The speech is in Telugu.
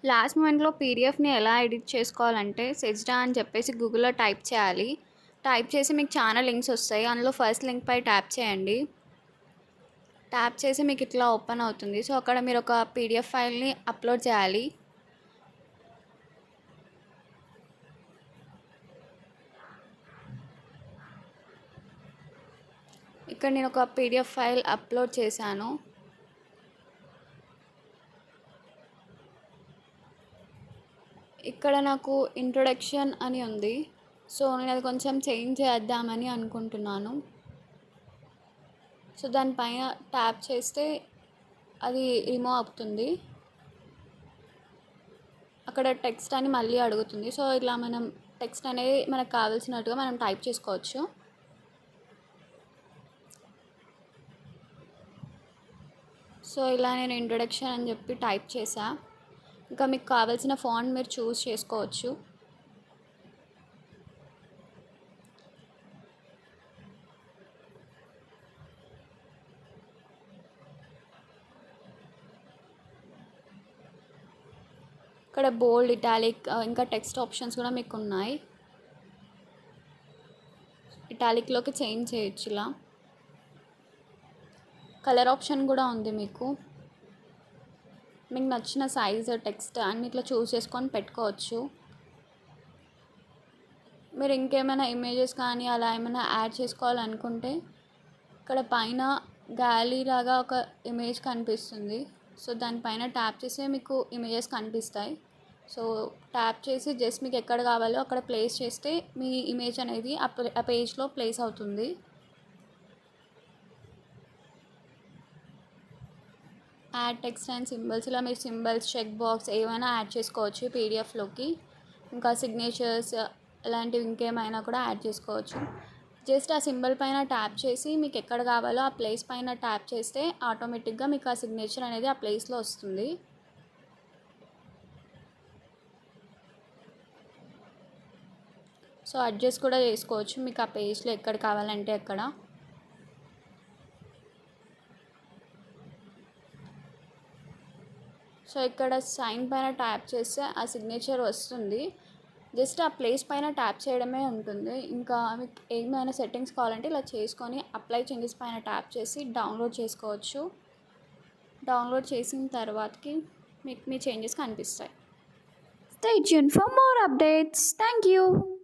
లాస్ట్ మూమెంట్‌లో పీడీఎఫ్‌ని ఎలా ఎడిట్ చేసుకోవాలంటే, సెజ్డా అని చెప్పేసి గూగుల్‌లో టైప్ చేయాలి. టైప్ చేసి మీకు చాలా లింక్స్ వస్తాయి. అందులో ఫస్ట్ లింక్‌పై ట్యాప్ చేయండి. ట్యాప్ చేసి మీకు ఇట్లా ఓపెన్ అవుతుంది. సో, అక్కడ మీరు ఒక పీడీఎఫ్ ఫైల్‌ని అప్లోడ్ చేయాలి. ఇక్కడ నేను ఒక పీడీఎఫ్ ఫైల్ అప్లోడ్ చేశాను. ఇక్కడ నాకు ఇంట్రొడక్షన్ అని ఉంది. సో, నేను అది కొంచెం చేంజ్ చేద్దామని అనుకుంటున్నాను. సో, దానిపైన ట్యాప్ చేస్తే అది రిమూవ్ అవుతుంది. అక్కడ టెక్స్ట్ అని మళ్ళీ అడుగుతుంది. సో, ఇట్లా మనం టెక్స్ట్ అనేది మనకు కావాల్సినట్టుగా మనం టైప్ చేసుకోవచ్చు. సో, ఇలా నేను ఇంట్రొడక్షన్ అని చెప్పి టైప్ చేశా. ఇంకా మీకు కావాల్సిన ఫాంట్ మీరు చూస్ చేసుకోవచ్చు. ఇక్కడ బోల్డ్, ఇటాలిక్ ఇంకా టెక్స్ట్ ఆప్షన్స్ కూడా మీకు ఉన్నాయి. ఇటాలిక్లోకి చేంజ్ చేయొచ్చు ఇలా. కలర్ ఆప్షన్ కూడా ఉంది మీకు. మీకు నచ్చిన సైజ్ టెక్స్ట్ అన్ని ఇట్లా చూస్ చేసుకొని పెట్టుకోవచ్చు. మీరు ఇంకేమైనా ఇమేజెస్ కానీ అలా ఏమైనా యాడ్ చేసుకోవాలనుకుంటే ఇక్కడ పైన గ్యాలరీ లాగా ఒక ఇమేజ్ కనిపిస్తుంది. సో, దానిపైన ట్యాప్ చేస్తే మీకు ఇమేజెస్ కనిపిస్తాయి. సో, ట్యాప్ చేసి జస్ట్ మీకు ఎక్కడ కావాలో అక్కడ ప్లేస్ చేస్తే మీ ఇమేజ్ అనేది ఆ పేజ్లో ప్లేస్ అవుతుంది. యాడ్ టెక్స్ట్ అండ్ సింబల్స్, ఇలా మీరు సింబల్స్, చెక్ బాక్స్ ఏమైనా యాడ్ చేసుకోవచ్చు పీడిఎఫ్లోకి. ఇంకా సిగ్నేచర్స్ అలాంటివి ఇంకేమైనా కూడా యాడ్ చేసుకోవచ్చు. జస్ట్ ఆ సింబల్ పైన ట్యాప్ చేసి మీకు ఎక్కడ కావాలో ఆ ప్లేస్ పైన ట్యాప్ చేస్తే ఆటోమేటిక్గా మీకు ఆ సిగ్నేచర్ అనేది ఆ ప్లేస్లో వస్తుంది. సో, అడ్జస్ట్ కూడా చేసుకోవచ్చు మీకు ఆ పేజ్లో ఎక్కడ కావాలంటే అక్కడ. సో, ఇక్కడ సైన్ పైన ట్యాప్ చేస్తే ఆ సిగ్నేచర్ వస్తుంది. జస్ట్ ఆ ప్లేస్ పైన ట్యాప్ చేయడమే ఉంటుంది. ఇంకా మీకు ఏమైనా సెట్టింగ్స్ కావాలంటే ఇలా చేసుకొని అప్లై చేంజెస్ పైన ట్యాప్ చేసి డౌన్లోడ్ చేసుకోవచ్చు. డౌన్లోడ్ చేసిన తర్వాతకి మీకు మీ చేంజెస్ కనిపిస్తాయి. Stay tuned for more updates. Thank you.